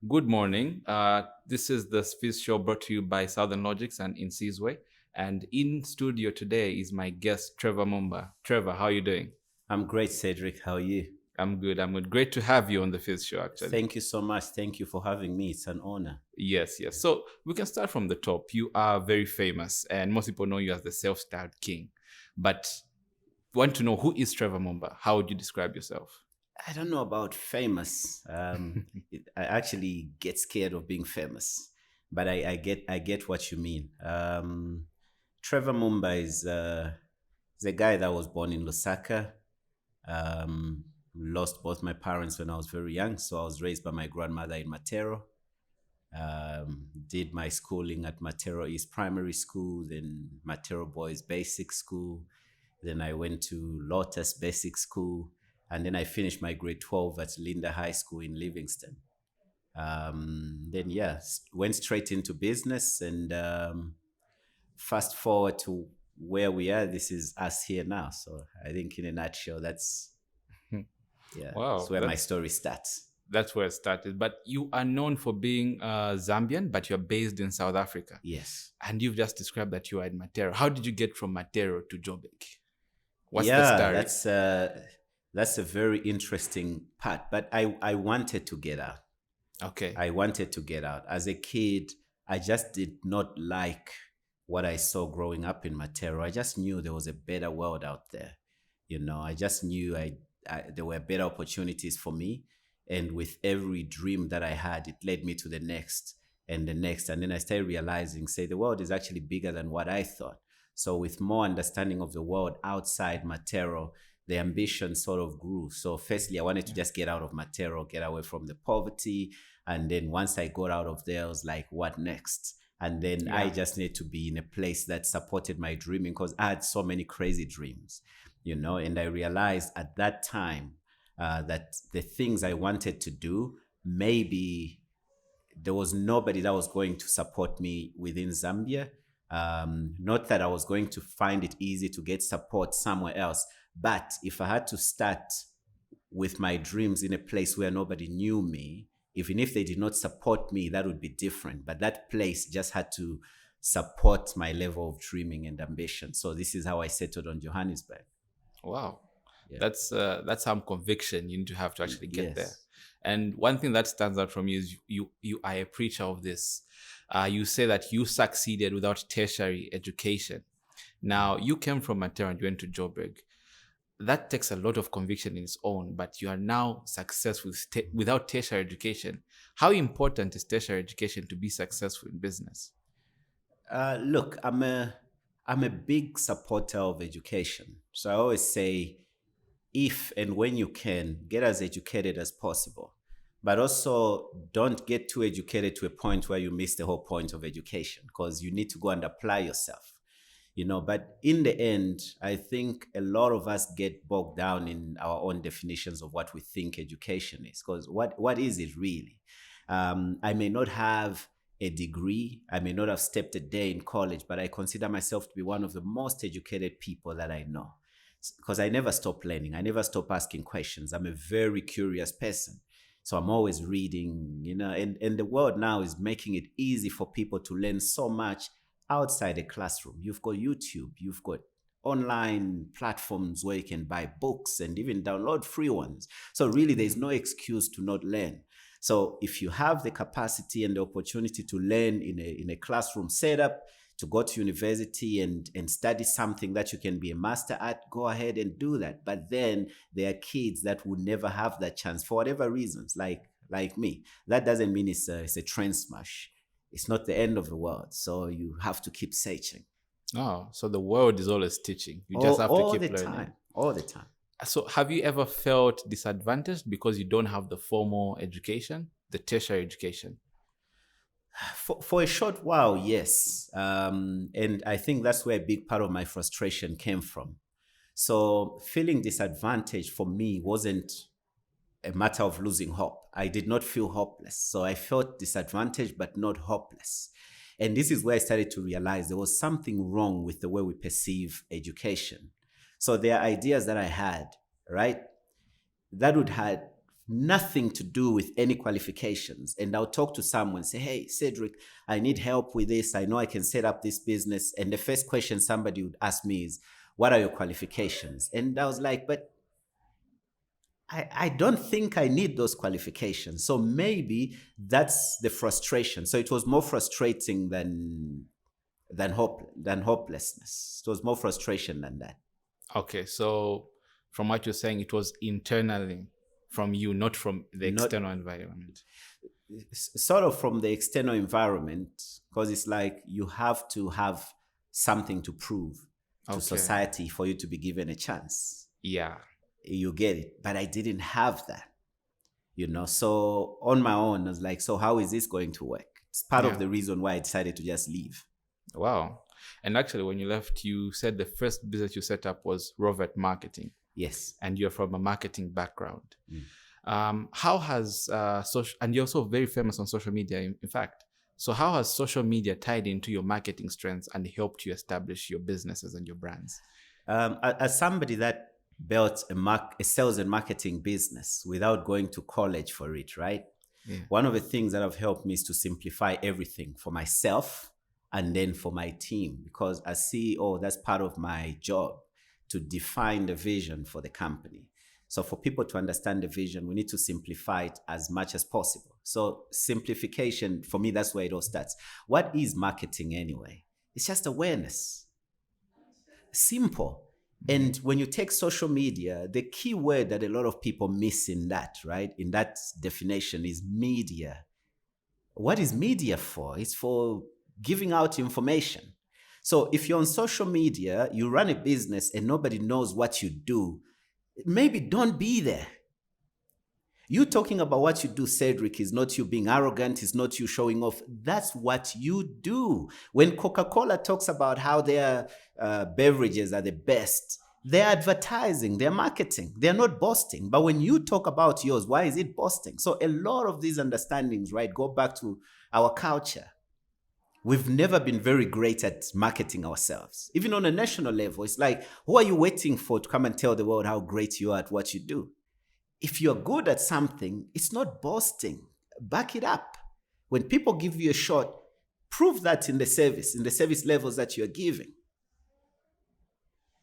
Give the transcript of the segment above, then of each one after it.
Good morning. This is the Fiz Show brought to you by Southern Logics and in Way. And in studio today is my guest, Trevor Mumba. Trevor, how are you doing? I'm great, Cedric. How are you? I'm good. I'm good. Great to have you on the Fiz Show, actually. Thank you so much. Thank you for having me. It's an honor. Yes, yes. So we can start from the top. You are very famous, and most people know you as the self-styled king. But want to know, who is Trevor Mumba? How would you describe yourself? I don't know about famous. I actually get scared of being famous, but I get what you mean. Trevor Mumba is a guy that was born in Lusaka. Lost both my parents when I was very young, so I was raised by my grandmother in Matero. Did my schooling at Matero East Primary School, then Matero Boys Basic School. Then I went to Lotus Basic School, and then I finished my grade 12 at Linda High School in Livingston. Then, yeah, went straight into business, and fast forward to where we are. This is us here now. So I think, in a nutshell, yeah, that's Wow, where my story starts. that's where it started. But you are known for being Zambian, but you're based in South Africa. Yes. And you've just described that you are in Matero. How did you get from Matero to Joburg? What's the Yeah, story? that's a very interesting part. But I wanted to get out. Okay. I wanted to get out. As a kid, I just did not like what I saw growing up in Matero. I just knew there was a better world out there. I just knew there were better opportunities for me. And with every dream that I had, it led me to the next and the next. And then I started realizing, say, the world is actually bigger than what I thought. So with more understanding of the world outside Matero, the ambition sort of grew. So firstly, I wanted to just get out of Matero, get away from the poverty. And then once I got out of there, I was like, what next? And then I Yeah. just needed to be in a place that supported my dreaming, because I had so many crazy dreams, and I realized at that time that the things I wanted to do, maybe there was nobody that was going to support me within Zambia. Not that I was going to find it easy to get support somewhere else, but if I had to start with my dreams in a place where nobody knew me, even if they did not support me, that would be different. But that place just had to support my level of dreaming and ambition. So this is how I settled on Johannesburg. Wow. Yeah. That's some conviction you need to have to actually get there. Yes. And one thing that stands out from you is you are a preacher of this. You say that you succeeded without tertiary education. Now you came from Matera and you went to Joburg. That takes a lot of conviction in its own, but you are now successful without tertiary education. How important is tertiary education to be successful in business? Look, I'm a big supporter of education. So I always say, if and when you can, get as educated as possible. But also, don't get too educated to a point where you miss the whole point of education, because you need to go and apply yourself. But in the end, I think a lot of us get bogged down in our own definitions of what we think education is, because what is it really? I may not have a degree, I may not have stepped a day in college, but I consider myself to be one of the most educated people that I know, because I never stop learning. I never stop asking questions. I'm a very curious person. So I'm always reading, and the world now is making it easy for people to learn so much outside the classroom. You've got YouTube, you've got online platforms where you can buy books and even download free ones. So really, there's no excuse to not learn. So if you have the capacity and the opportunity to learn in a classroom setup, to go to university and study something that you can be a master at, go ahead and do that. But then there are kids that would never have that chance for whatever reasons, like me. That doesn't mean it's a train smash. It's not the end of the world. So you have to keep searching Oh, so the world is always teaching. You just all, have to all keep the learning. time, all the time. So, have you ever felt disadvantaged because you don't have the formal education, the tertiary education? For a short while, yes. And I think that's where a big part of my frustration came from. So feeling disadvantaged for me wasn't a matter of losing hope. I did not feel hopeless. So I felt disadvantaged, but not hopeless. And this is where I started to realize there was something wrong with the way we perceive education. So there are ideas that I had, right? That would have nothing to do with any qualifications. And I'll talk to someone, say, hey, Cedric, I need help with this. I know I can set up this business. And the first question somebody would ask me is, what are your qualifications? And I was like, but I don't think I need those qualifications. So maybe that's the frustration. So it was more frustrating than hopelessness. It was more frustration than that. Okay, so from what you're saying, it was internally from you, not from the external environment. Sort of from the external environment, because it's like you have to have something to prove to society for you to be given a chance. Yeah. You get it. But I didn't have that, So on my own, I was like, so how is this going to work? It's part of the reason why I decided to just leave. Wow. And actually, when you left, you said the first business you set up was Rovert Marketing. Yes. And you're from a marketing background. How has social, and you're also very famous on social media, in fact. So how has social media tied into your marketing strengths and helped you establish your businesses and your brands? As somebody that built a sales and marketing business without going to college for it, right? Yeah. One of the things that have helped me is to simplify everything for myself and then for my team, because as CEO, that's part of my job, to define the vision for the company. So for people to understand the vision, we need to simplify it as much as possible. So simplification, for me, that's where it all starts. What is marketing anyway? It's just awareness. Simple. And when you take social media, the key word that a lot of people miss in that, right? In that definition is media. What is media for? It's for giving out information. So if you're on social media, you run a business and nobody knows what you do, maybe don't be there. You talking about what you do, Cedric, is not you being arrogant, is not you showing off. That's what you do. When Coca-Cola talks about how their beverages are the best, they're advertising, they're marketing, they're not boasting. But when you talk about yours, why is it boasting? So a lot of these understandings, right, go back to our culture. We've never been very great at marketing ourselves. Even on a national level, it's like, who are you waiting for to come and tell the world how great you are at what you do? If you're good at something, it's not boasting. Back it up. When people give you a shot, prove that in the service levels that you're giving.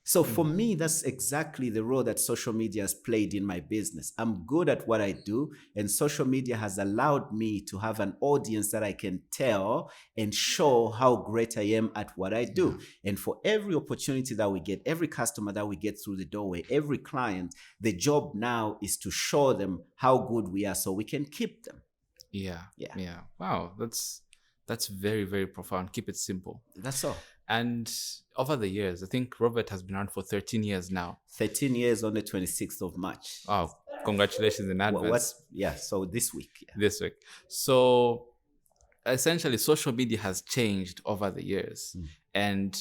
So for me, that's exactly the role that social media has played in my business. I'm good at what I do, and social media has allowed me to have an audience that I can tell and show how great I am at what I do. And for every opportunity that we get, every customer that we get through the doorway, every client, the job now is to show them how good we are so we can keep them. Yeah. Wow, that's very, very profound. Keep it simple. That's all. And over the years, I think Rovert has been around for 13 years now. 13 years on the 26th of March. Oh, congratulations in advance. So this week. Yeah. This week. So essentially, social media has changed over the years. And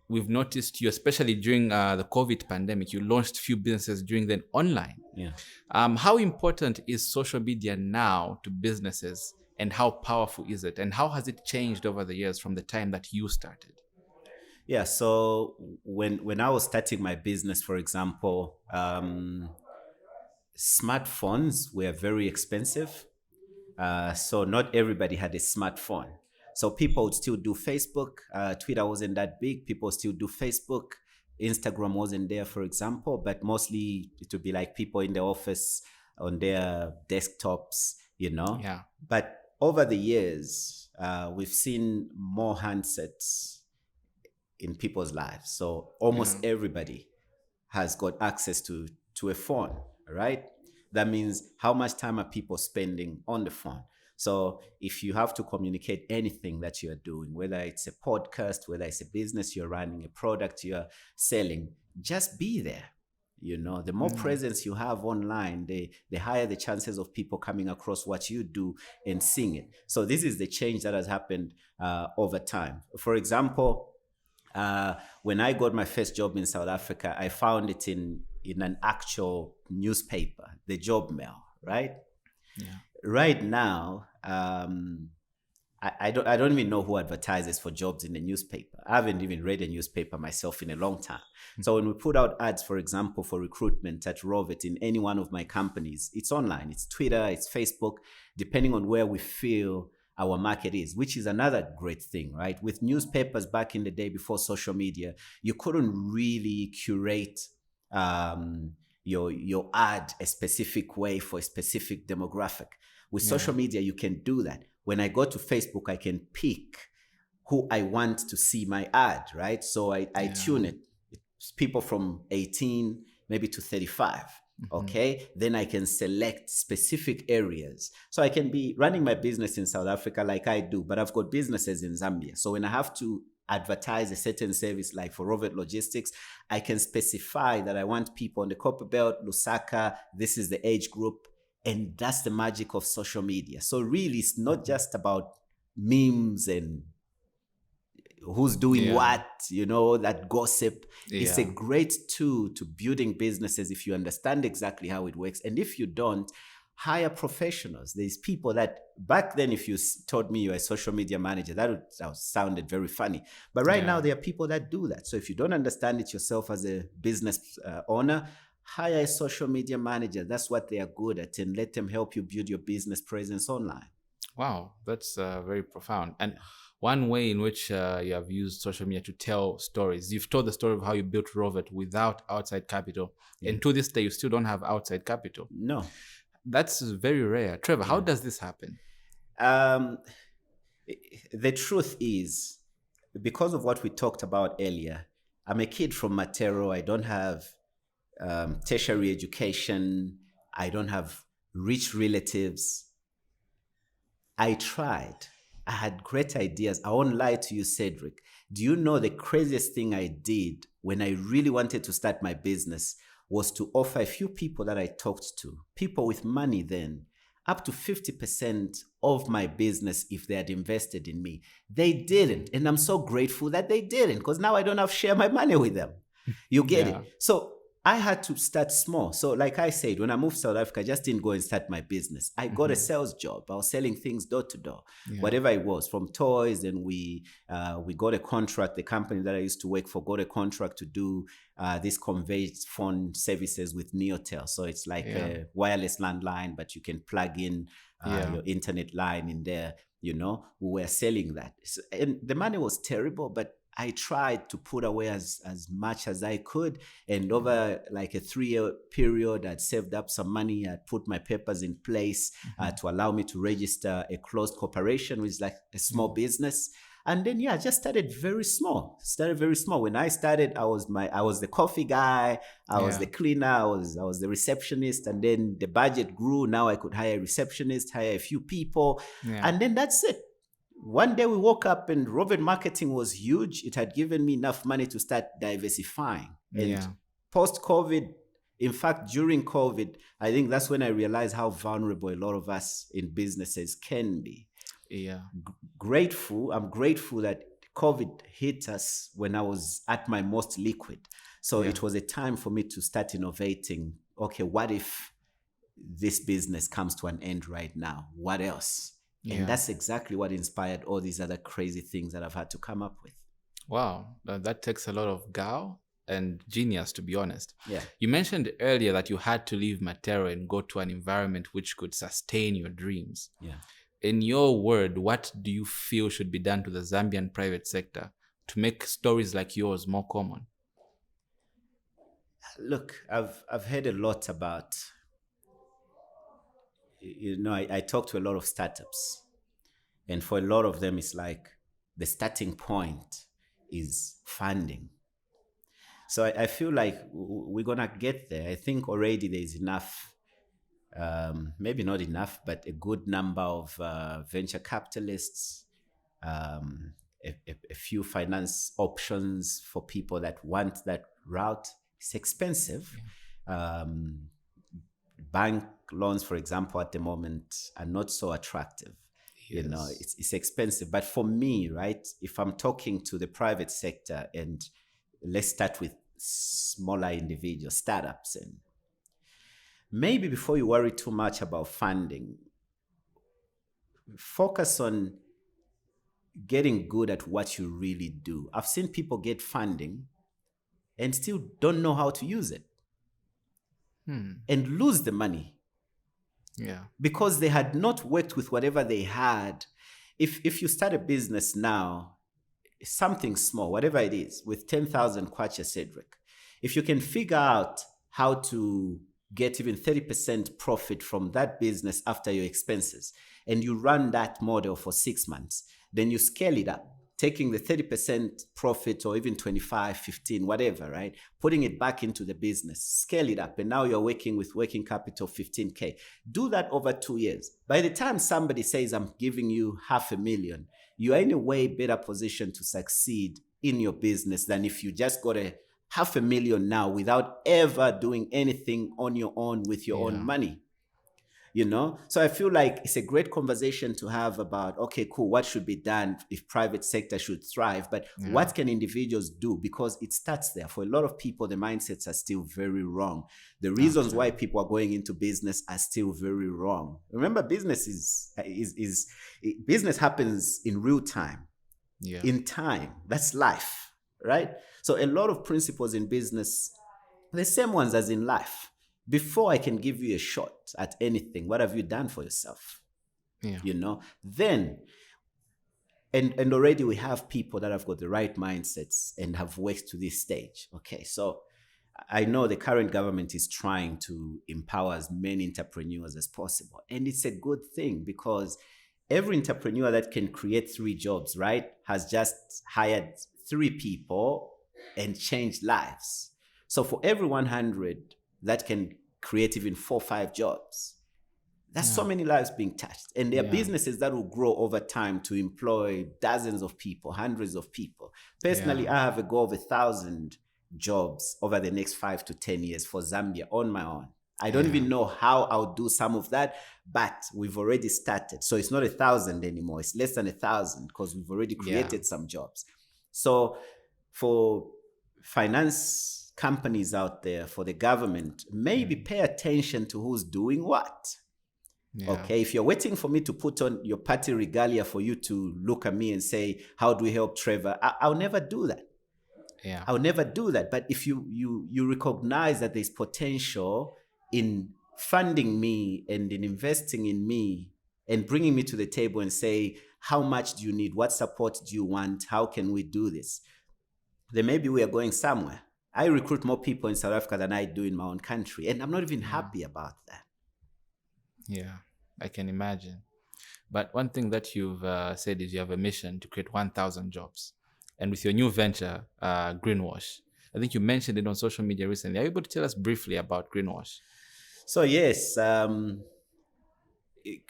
we've noticed you, especially during the COVID pandemic, you launched a few businesses during then online. Yeah. How important is social media now to businesses, and how powerful is it? And how has it changed over the years from the time that you started? Yeah, so when I was starting my business, for example, smartphones were very expensive. So not everybody had a smartphone. So people would still do Facebook. Twitter wasn't that big. People still do Facebook. Instagram wasn't there, for example, but mostly it would be like people in the office on their desktops, Yeah. But over the years, we've seen more handsets in people's lives. So almost everybody has got access to a phone, right? That means how much time are people spending on the phone? So if you have to communicate anything that you're doing, whether it's a podcast, whether it's a business you're running, a product you're selling, just be there. The more presence you have online, the higher the chances of people coming across what you do and seeing it. So this is the change that has happened over time. For example, when I got my first job in South Africa, I found it in an actual newspaper, the job mail, right? Yeah. Right now, I don't even know who advertises for jobs in the newspaper. I haven't even read a newspaper myself in a long time. So when we put out ads, for example, for recruitment at Rovert in any one of my companies, it's online, it's Twitter, it's Facebook, depending on where we feel our market is, which is another great thing, right? With newspapers back in the day before social media, you couldn't really curate your ad a specific way for a specific demographic. With social media, you can do that. When I go to Facebook, I can pick who I want to see my ad, right? So I tune it. It's people from 18 maybe to 35. Okay, then I can select specific areas. So I can be running my business in South Africa like I do, but I've got businesses in Zambia. So when I have to advertise a certain service like for Rovert Logistics, I can specify that I want people on the Copper Belt, Lusaka, this is the age group. And that's the magic of social media. So really, it's not just about memes and who's doing what, that gossip. It's a great tool to building businesses if you understand exactly how it works. And if you don't, hire professionals. There's people that back then, if you told me you're a social media manager, that would sounded very funny. But right now, there are people that do that. So if you don't understand it yourself as a business owner, hire a social media manager. That's what they are good at, and let them help you build your business presence online. Wow, that's very profound. And one way in which you have used social media to tell stories, you've told the story of how you built Rovert without outside capital. And to this day, you still don't have outside capital. No. That's very rare. Trevor, how does this happen? The truth is, because of what we talked about earlier, I'm a kid from Matero. I don't have tertiary education. I don't have rich relatives. I tried. I had great ideas. I won't lie to you, Cedric. Do you know the craziest thing I did when I really wanted to start my business was to offer a few people that I talked to, people with money then, up to 50% of my business if they had invested in me. They didn't. And I'm so grateful that they didn't, because now I don't have to share my money with them. You get it? So I had to start small. So like I said, when I moved to South Africa, I just didn't go and start my business. I got a sales job. I was selling things door to door, whatever it was, from toys. And we got a contract. The company that I used to work for got a contract to do these converged phone services with Neotel. So it's like a wireless landline, but you can plug in your internet line in there. We were selling that. And the money was terrible, but I tried to put away as much as I could. And over like a 3-year period, I'd saved up some money. I'd put my papers in place to allow me to register a closed corporation, which is like a small business. And then, I just started very small. When I started, I was the coffee guy. I was the cleaner. I was the receptionist. And then the budget grew. Now I could hire a receptionist, hire a few people. And then that's it. One day we woke up and Rovert marketing was huge. It had given me enough money to start diversifying. And post-COVID, in fact, during COVID, I think that's when I realized how vulnerable a lot of us in businesses can be. I'm grateful that COVID hit us when I was at my most liquid. So it was a time for me to start innovating. Okay, what if this business comes to an end right now? What else? And that's exactly what inspired all these other crazy things that I've had to come up with. Wow, that takes a lot of gall and genius, to be honest. Yeah. You mentioned earlier that you had to leave Matero and go to an environment which could sustain your dreams. Yeah. In your word, what do you feel should be done to the Zambian private sector to make stories like yours more common? Look, I've heard a lot about, I talk to a lot of startups, and for a lot of them, it's like the starting point is funding. So I feel like we're going to get there. I think already there's enough, maybe not enough, but a good number of venture capitalists, a few finance options for people that want that route. It's expensive. Bank loans, for example, at the moment are not so attractive. It's expensive. But for me, right, if I'm talking to the private sector, and let's start with smaller individual startups, and maybe before you worry too much about funding, focus on getting good at what you really do. I've seen people get funding and still don't know how to use it and lose the money Yeah. because they had not worked with whatever they had. If you start a business now, something small, whatever it is, with 10,000 kwacha, Cedric, if you can figure out how to get even 30% profit from that business after your expenses, and you run that model for 6 months, then you scale it up, taking the 30% profit or even 25, 15, whatever, right? Putting it back into the business, scale it up. And now you're working with working capital 15K. Do that over 2 years. By the time somebody says, I'm giving you $500,000, you are in a way better position to succeed in your business than if you just got a $500,000 now without ever doing anything on your own with your own money. So I feel like it's a great conversation to have about, okay, cool, what should be done if private sector should thrive, but what can individuals do? Because it starts there. For a lot of people, the mindsets are still very wrong. The reasons why people are going into business are still very wrong. Remember, business business happens in real time, in time. That's life, right? So a lot of principles in business, the same ones as in life. Before I can give you a shot at anything, what have you done for yourself? Then, and already we have people that have got the right mindsets and have worked to this stage. Okay, so I know the current government is trying to empower as many entrepreneurs as possible. And it's a good thing because every entrepreneur that can create 3 jobs, right, has just hired 3 people and changed lives. So for every 100 that can create even 4 or 5 jobs, that's so many lives being touched. And there are businesses that will grow over time to employ dozens of people, hundreds of people. Personally, I have a goal of 1,000 jobs over the next 5 to 10 years for Zambia on my own. I don't even know how I'll do some of that, but we've already started. So it's not 1,000 anymore. It's less than 1,000 because we've already created some jobs. So for finance companies out there, for the government, maybe pay attention to who's doing what. Okay, if you're waiting for me to put on your party regalia for you to look at me and say, how do we help Trevor? I'll never do that. I'll never do that. But if you recognize that there's potential in funding me and in investing in me and bringing me to the table and say, how much do you need? What support do you want? How can we do this? Then maybe we are going somewhere. I recruit more people in South Africa than I do in my own country. And I'm not even happy about that. Yeah, I can imagine. But one thing that you've said is you have a mission to create 1,000 jobs. And with your new venture, Greenwash, I think you mentioned it on social media recently. Are you able to tell us briefly about Greenwash? So yes,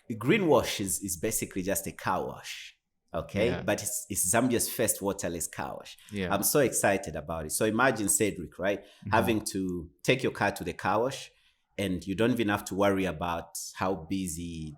Greenwash is basically just a car wash. Okay, but it's Zambia's first waterless car wash. I'm so excited about it. So imagine, Cedric, right? Having to take your car to the car wash and you don't even have to worry about how busy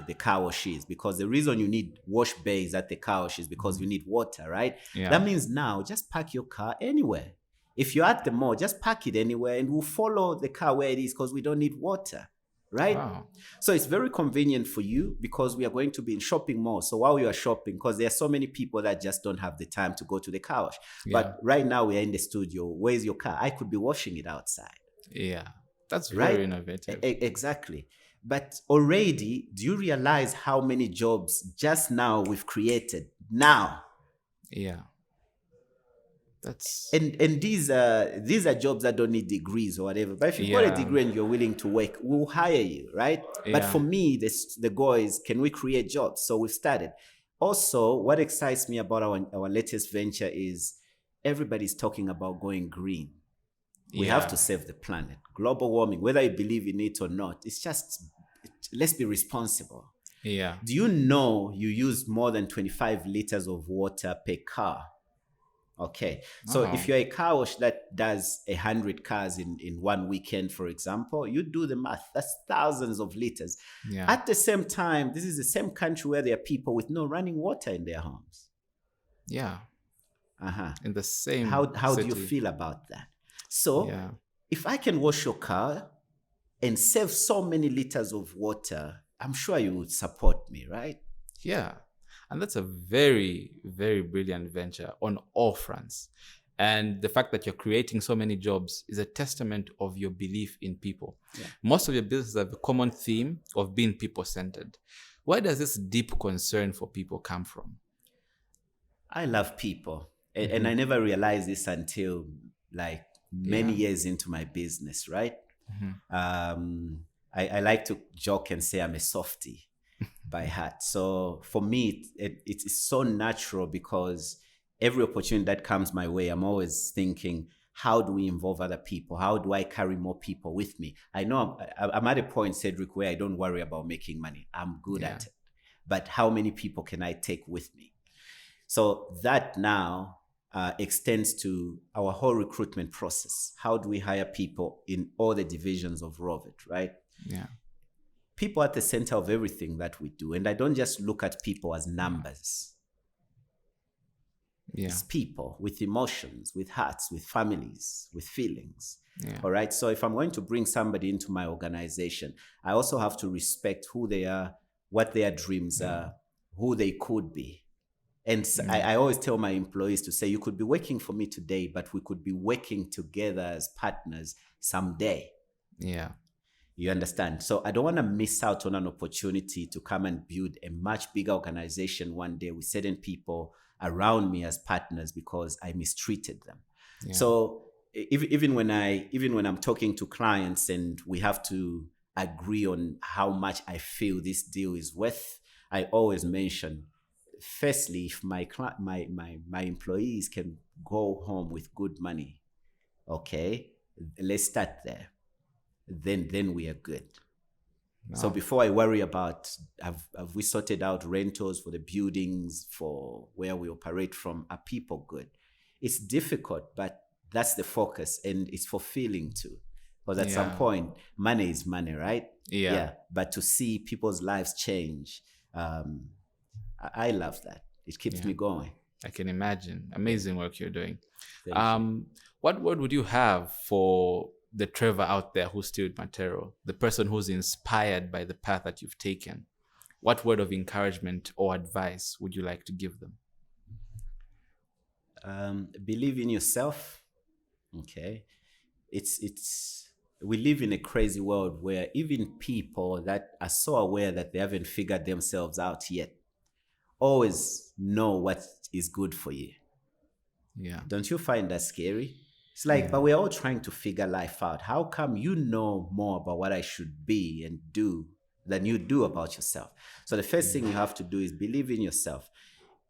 the car wash is, because the reason you need wash bays at the car wash is because you need water, right? That means now just park your car anywhere. If you're at the mall, just park it anywhere and we'll follow the car where it is because we don't need water. Right? Wow. So it's very convenient for you because we are going to be in shopping malls. So while you are shopping, because there are so many people that just don't have the time to go to the car wash. But right now we are in the studio. Where's your car? I could be washing it outside. Yeah, that's very innovative. Exactly. But already, do you realize how many jobs just now we've created now? Yeah. And these are jobs that don't need degrees or whatever. But if you've got a degree and you're willing to work, we'll hire you, right? But for me, the goal is, can we create jobs? So we've started. Also, what excites me about our latest venture is everybody's talking about going green. We have to save the planet. Global warming, whether you believe in it or not, it's just, let's be responsible. Yeah. Do you know you use more than 25 liters of water per car? Okay, so if you're a car wash that does 100 cars in one weekend, for example, you do the math. That's thousands of liters. At the same time, this is the same country where there are people with no running water in their homes. Yeah. In the same How do you feel about that? So if I can wash your car and save so many liters of water, I'm sure you would support me, right? Yeah. And that's a very, very brilliant venture on all fronts. And the fact that you're creating so many jobs is a testament of your belief in people. Yeah. Most of your businesses have a common theme of being people-centered. Where does this deep concern for people come from? I love people. And I never realized this until like many years into my business, right? I like to joke and say I'm a softie by heart. So for me, it's so natural because every opportunity that comes my way, I'm always thinking, how do we involve other people? How do I carry more people with me? I know I'm at a point, Cedric, where I don't worry about making money. I'm good at it. But how many people can I take with me? So that now extends to our whole recruitment process. How do we hire people in all the divisions of Rovert, right? Yeah. People at the center of everything that we do. And I don't just look at people as numbers. Yeah. It's people with emotions, with hearts, with families, with feelings. Yeah. All right. So if I'm going to bring somebody into my organization, I also have to respect who they are, what their dreams are, who they could be. And I always tell my employees to say, you could be working for me today, but we could be working together as partners someday. Yeah. You understand? So I don't want to miss out on an opportunity to come and build a much bigger organization one day with certain people around me as partners because I mistreated them. Yeah. So even when I'm talking to clients and we have to agree on how much I feel this deal is worth, I always mention, firstly, if my employees can go home with good money, okay, let's start there. Then we are good. No. So before I worry about have we sorted out rentals for the buildings, for where we operate from, are people good? It's difficult, but that's the focus, and it's fulfilling too. Because at some point, money is money, right? Yeah. But to see people's lives change, I love that. It keeps me going. I can imagine. Amazing work you're doing. What word would you have for the Trevor out there who's still in Matero, the person who's inspired by the path that you've taken? What word of encouragement or advice would you like to give them? Believe in yourself. Okay. We live in a crazy world where even people that are so aware that they haven't figured themselves out yet always know what is good for you. Yeah. Don't you find that scary? It's like, but we're all trying to figure life out. How come you know more about what I should be and do than you do about yourself? So the first thing you have to do is believe in yourself.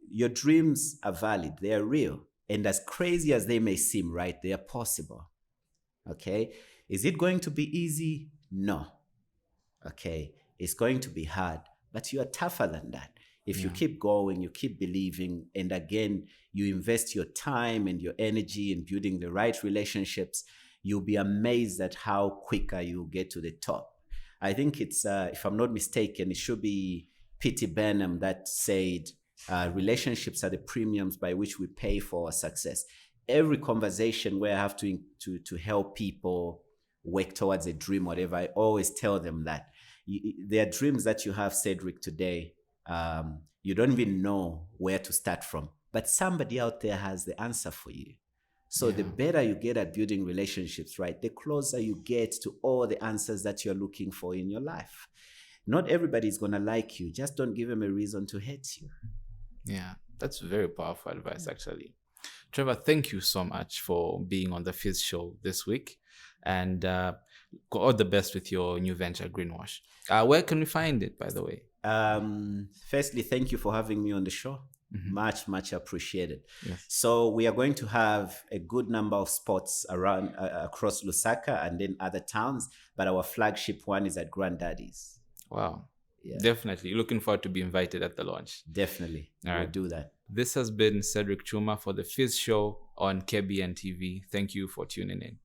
Your dreams are valid. They are real. And as crazy as they may seem, right, they are possible. Okay? Is it going to be easy? No. Okay? It's going to be hard, but you are tougher than that. If you keep going, you keep believing, and again, you invest your time and your energy in building the right relationships, you'll be amazed at how quicker you'll get to the top. I think it's, if I'm not mistaken, it should be P.T. Barnum that said, relationships are the premiums by which we pay for our success. Every conversation where I have to help people work towards a dream, whatever, I always tell them that there are dreams that you have, Cedric, today. You don't even know where to start from, but somebody out there has the answer for you. So the better you get at building relationships, right, the closer you get to all the answers that you're looking for in your life. Not everybody is going to like you. Just don't give them a reason to hate you. Yeah, that's very powerful advice, actually. Trevor, thank you so much for being on the Fiz Show this week, and all the best with your new venture, Greenwash. Where can we find it, by the way? Firstly, thank you for having me on the show. Much appreciated. Yes. So we are going to have a good number of spots around across Lusaka and then other towns, but our flagship one is at Granddaddy's. Wow. Yeah. Definitely. Looking forward to be invited at the launch. Definitely. We'll do that. This has been Cedric Chuuma for the Fiz Show on KBN TV. Thank you for tuning in.